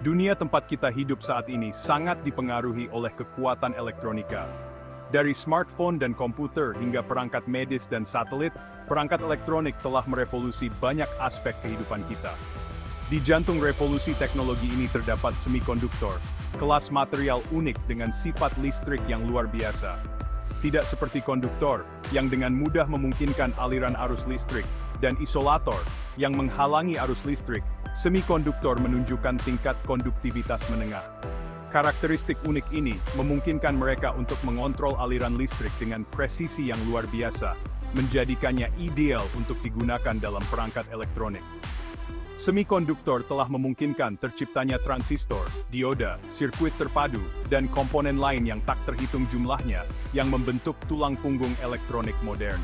Dunia tempat kita hidup saat ini sangat dipengaruhi oleh kekuatan elektronika. Dari smartphone dan komputer hingga perangkat medis dan satelit, perangkat elektronik telah merevolusi banyak aspek kehidupan kita. Di jantung revolusi teknologi ini terdapat semikonduktor, kelas material unik dengan sifat listrik yang luar biasa. Tidak seperti konduktor, yang dengan mudah memungkinkan aliran arus listrik, dan isolator, yang menghalangi arus listrik, semikonduktor menunjukkan tingkat konduktivitas menengah. Karakteristik unik ini memungkinkan mereka untuk mengontrol aliran listrik dengan presisi yang luar biasa, menjadikannya ideal untuk digunakan dalam perangkat elektronik. Semikonduktor telah memungkinkan terciptanya transistor, dioda, sirkuit terpadu, dan komponen lain yang tak terhitung jumlahnya, yang membentuk tulang punggung elektronik modern.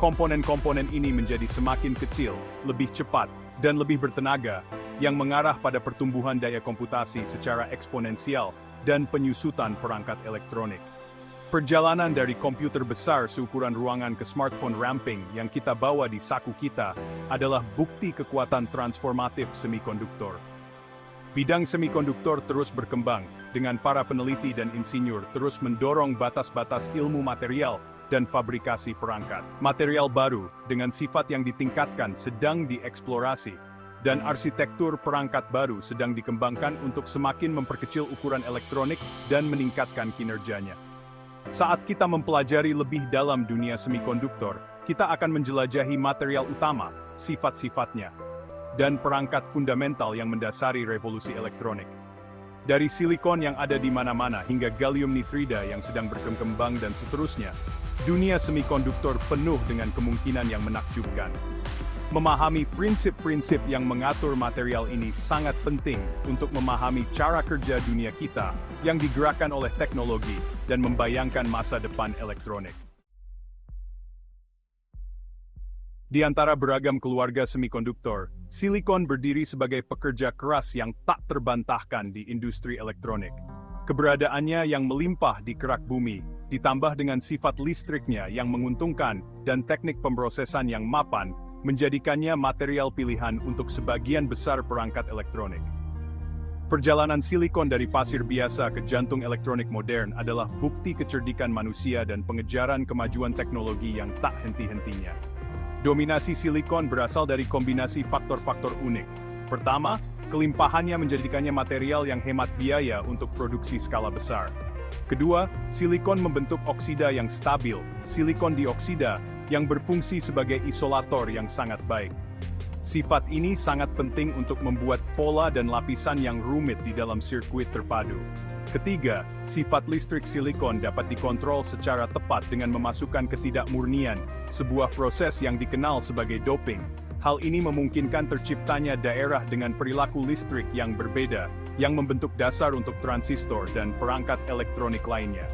Komponen-komponen ini menjadi semakin kecil, lebih cepat, dan lebih bertenaga, yang mengarah pada pertumbuhan daya komputasi secara eksponensial dan penyusutan perangkat elektronik. Perjalanan dari komputer besar seukuran ruangan ke smartphone ramping yang kita bawa di saku kita adalah bukti kekuatan transformatif semikonduktor. Bidang semikonduktor terus berkembang, dengan para peneliti dan insinyur terus mendorong batas-batas ilmu material dan fabrikasi perangkat. Material baru, dengan sifat yang ditingkatkan sedang dieksplorasi, dan arsitektur perangkat baru sedang dikembangkan untuk semakin memperkecil ukuran elektronik dan meningkatkan kinerjanya. Saat kita mempelajari lebih dalam dunia semikonduktor, kita akan menjelajahi material utama, sifat-sifatnya, dan perangkat fundamental yang mendasari revolusi elektronik. Dari silikon yang ada di mana-mana hingga gallium nitrida yang sedang berkembang dan seterusnya, dunia semikonduktor penuh dengan kemungkinan yang menakjubkan. Memahami prinsip-prinsip yang mengatur material ini sangat penting untuk memahami cara kerja dunia kita yang digerakkan oleh teknologi dan membayangkan masa depan elektronik. Di antara beragam keluarga semikonduktor, silikon berdiri sebagai pekerja keras yang tak terbantahkan di industri elektronik. Keberadaannya yang melimpah di kerak bumi, ditambah dengan sifat listriknya yang menguntungkan dan teknik pemrosesan yang mapan, menjadikannya material pilihan untuk sebagian besar perangkat elektronik. Perjalanan silikon dari pasir biasa ke jantung elektronik modern adalah bukti kecerdikan manusia dan pengejaran kemajuan teknologi yang tak henti-hentinya. Dominasi silikon berasal dari kombinasi faktor-faktor unik. Pertama, kelimpahannya menjadikannya material yang hemat biaya untuk produksi skala besar. Kedua, silikon membentuk oksida yang stabil, silikon dioksida, yang berfungsi sebagai isolator yang sangat baik. Sifat ini sangat penting untuk membuat pola dan lapisan yang rumit di dalam sirkuit terpadu. Ketiga, sifat listrik silikon dapat dikontrol secara tepat dengan memasukkan ketidakmurnian, sebuah proses yang dikenal sebagai doping. Hal ini memungkinkan terciptanya daerah dengan perilaku listrik yang berbeda, yang membentuk dasar untuk transistor dan perangkat elektronik lainnya.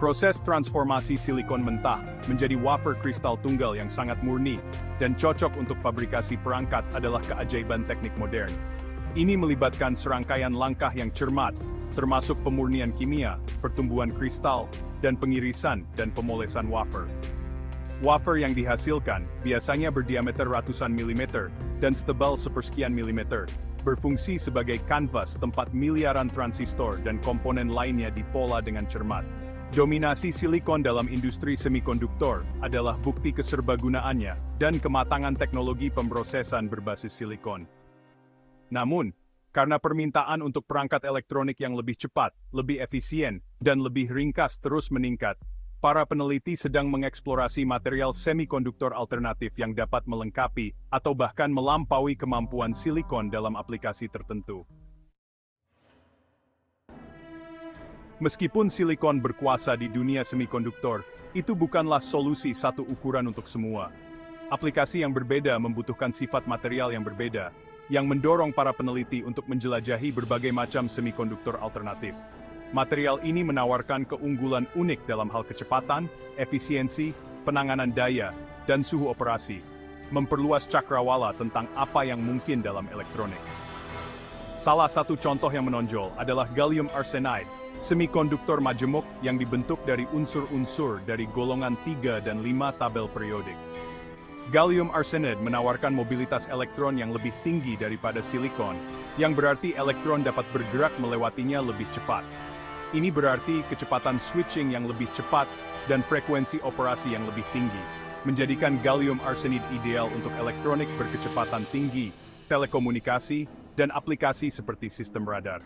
Proses transformasi silikon mentah menjadi wafer kristal tunggal yang sangat murni dan cocok untuk fabrikasi perangkat adalah keajaiban teknik modern. Ini melibatkan serangkaian langkah yang cermat, termasuk pemurnian kimia, pertumbuhan kristal, dan pengirisan dan pemolesan wafer. Wafer yang dihasilkan biasanya berdiameter ratusan milimeter dan setebal sepersekian milimeter, berfungsi sebagai kanvas tempat miliaran transistor dan komponen lainnya dipola dengan cermat. Dominasi silikon dalam industri semikonduktor adalah bukti keserbagunaannya dan kematangan teknologi pemrosesan berbasis silikon. Namun, karena permintaan untuk perangkat elektronik yang lebih cepat, lebih efisien, dan lebih ringkas terus meningkat, para peneliti sedang mengeksplorasi material semikonduktor alternatif yang dapat melengkapi atau bahkan melampaui kemampuan silikon dalam aplikasi tertentu. Meskipun silikon berkuasa di dunia semikonduktor, itu bukanlah solusi satu ukuran untuk semua. Aplikasi yang berbeda membutuhkan sifat material yang berbeda, yang mendorong para peneliti untuk menjelajahi berbagai macam semikonduktor alternatif. Material ini menawarkan keunggulan unik dalam hal kecepatan, efisiensi, penanganan daya, dan suhu operasi, memperluas cakrawala tentang apa yang mungkin dalam elektronik. Salah satu contoh yang menonjol adalah gallium arsenide, semikonduktor majemuk yang dibentuk dari unsur-unsur dari golongan 3 dan 5 tabel periodik. Gallium arsenide menawarkan mobilitas elektron yang lebih tinggi daripada silikon, yang berarti elektron dapat bergerak melewatinya lebih cepat. Ini berarti kecepatan switching yang lebih cepat dan frekuensi operasi yang lebih tinggi, menjadikan gallium arsenide ideal untuk elektronik berkecepatan tinggi, telekomunikasi, dan aplikasi seperti sistem radar.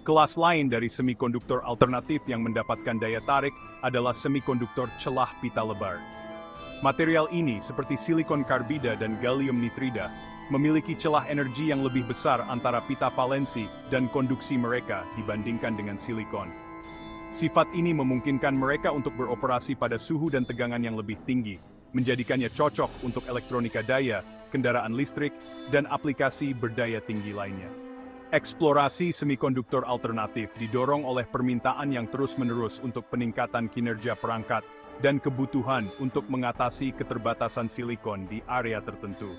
Kelas lain dari semikonduktor alternatif yang mendapatkan daya tarik adalah semikonduktor celah pita lebar. Material ini, seperti silikon karbida dan gallium nitrida, memiliki celah energi yang lebih besar antara pita valensi dan konduksi mereka dibandingkan dengan silikon. Sifat ini memungkinkan mereka untuk beroperasi pada suhu dan tegangan yang lebih tinggi, menjadikannya cocok untuk elektronika daya, kendaraan listrik, dan aplikasi berdaya tinggi lainnya. Eksplorasi semikonduktor alternatif didorong oleh permintaan yang terus-menerus untuk peningkatan kinerja perangkat dan kebutuhan untuk mengatasi keterbatasan silikon di area tertentu.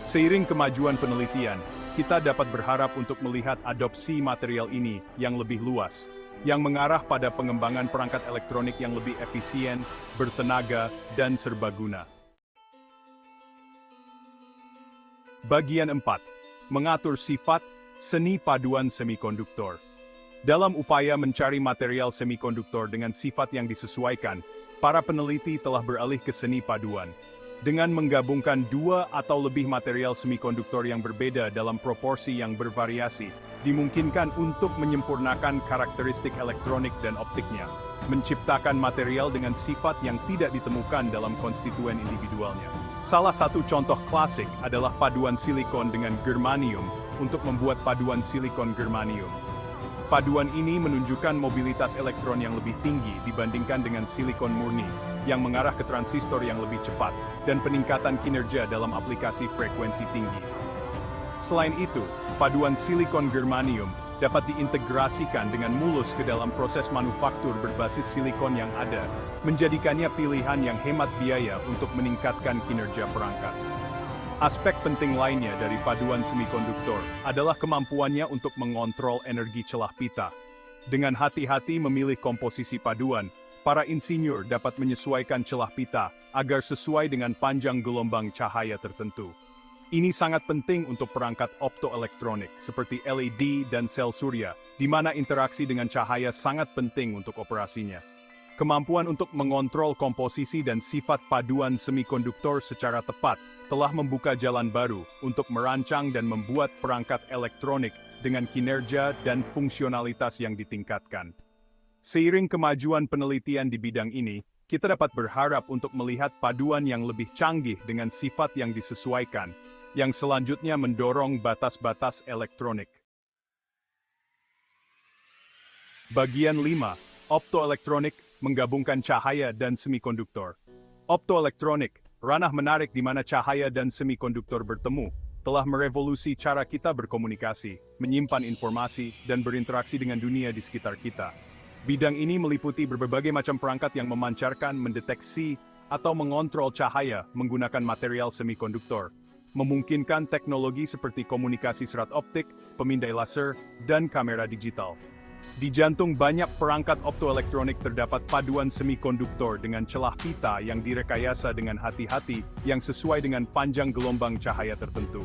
Seiring kemajuan penelitian, kita dapat berharap untuk melihat adopsi material ini yang lebih luas, yang mengarah pada pengembangan perangkat elektronik yang lebih efisien, bertenaga, dan serbaguna. Bagian 4. Mengatur sifat seni paduan semikonduktor. Dalam upaya mencari material semikonduktor dengan sifat yang disesuaikan, para peneliti telah beralih ke seni paduan. Dengan menggabungkan dua atau lebih material semikonduktor yang berbeda dalam proporsi yang bervariasi, dimungkinkan untuk menyempurnakan karakteristik elektronik dan optiknya, menciptakan material dengan sifat yang tidak ditemukan dalam konstituen individualnya. Salah satu contoh klasik adalah paduan silikon dengan germanium untuk membuat paduan silikon germanium. Paduan ini menunjukkan mobilitas elektron yang lebih tinggi dibandingkan dengan silikon murni, yang mengarah ke transistor yang lebih cepat, dan peningkatan kinerja dalam aplikasi frekuensi tinggi. Selain itu, paduan silikon germanium dapat diintegrasikan dengan mulus ke dalam proses manufaktur berbasis silikon yang ada, menjadikannya pilihan yang hemat biaya untuk meningkatkan kinerja perangkat. Aspek penting lainnya dari paduan semikonduktor adalah kemampuannya untuk mengontrol energi celah pita. Dengan hati-hati memilih komposisi paduan, para insinyur dapat menyesuaikan celah pita agar sesuai dengan panjang gelombang cahaya tertentu. Ini sangat penting untuk perangkat optoelektronik seperti LED dan sel surya, di mana interaksi dengan cahaya sangat penting untuk operasinya. Kemampuan untuk mengontrol komposisi dan sifat paduan semikonduktor secara tepat telah membuka jalan baru untuk merancang dan membuat perangkat elektronik dengan kinerja dan fungsionalitas yang ditingkatkan. Seiring kemajuan penelitian di bidang ini, kita dapat berharap untuk melihat paduan yang lebih canggih dengan sifat yang disesuaikan, yang selanjutnya mendorong batas-batas elektronik. Bagian 5. Optoelektronik menggabungkan cahaya dan semikonduktor. Optoelektronik, ranah menarik di mana cahaya dan semikonduktor bertemu, telah merevolusi cara kita berkomunikasi, menyimpan informasi, dan berinteraksi dengan dunia di sekitar kita. Bidang ini meliputi berbagai macam perangkat yang memancarkan, mendeteksi, atau mengontrol cahaya menggunakan material semikonduktor, memungkinkan teknologi seperti komunikasi serat optik, pemindai laser, dan kamera digital. Di jantung banyak perangkat optoelektronik terdapat paduan semikonduktor dengan celah pita yang direkayasa dengan hati-hati yang sesuai dengan panjang gelombang cahaya tertentu.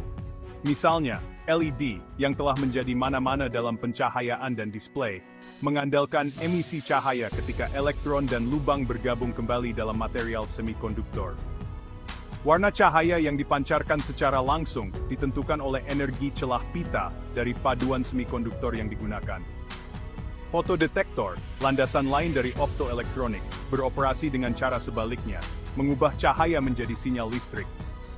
Misalnya, LED, yang telah menjadi mana-mana dalam pencahayaan dan display, mengandalkan emisi cahaya ketika elektron dan lubang bergabung kembali dalam material semikonduktor. Warna cahaya yang dipancarkan secara langsung ditentukan oleh energi celah pita dari paduan semikonduktor yang digunakan. Fotodetektor, landasan lain dari optoelektronik, beroperasi dengan cara sebaliknya, mengubah cahaya menjadi sinyal listrik.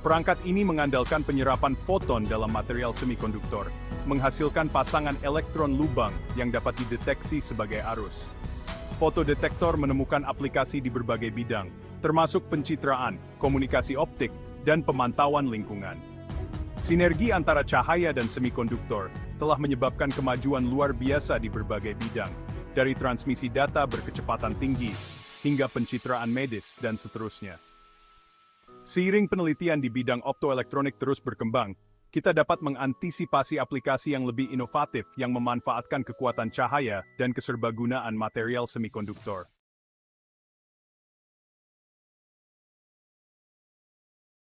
Perangkat ini mengandalkan penyerapan foton dalam material semikonduktor, menghasilkan pasangan elektron lubang yang dapat dideteksi sebagai arus. Fotodetektor menemukan aplikasi di berbagai bidang, termasuk pencitraan, komunikasi optik, dan pemantauan lingkungan. Sinergi antara cahaya dan semikonduktor telah menyebabkan kemajuan luar biasa di berbagai bidang, dari transmisi data berkecepatan tinggi, hingga pencitraan medis, dan seterusnya. Seiring penelitian di bidang optoelektronik terus berkembang, kita dapat mengantisipasi aplikasi yang lebih inovatif yang memanfaatkan kekuatan cahaya dan keserbagunaan material semikonduktor.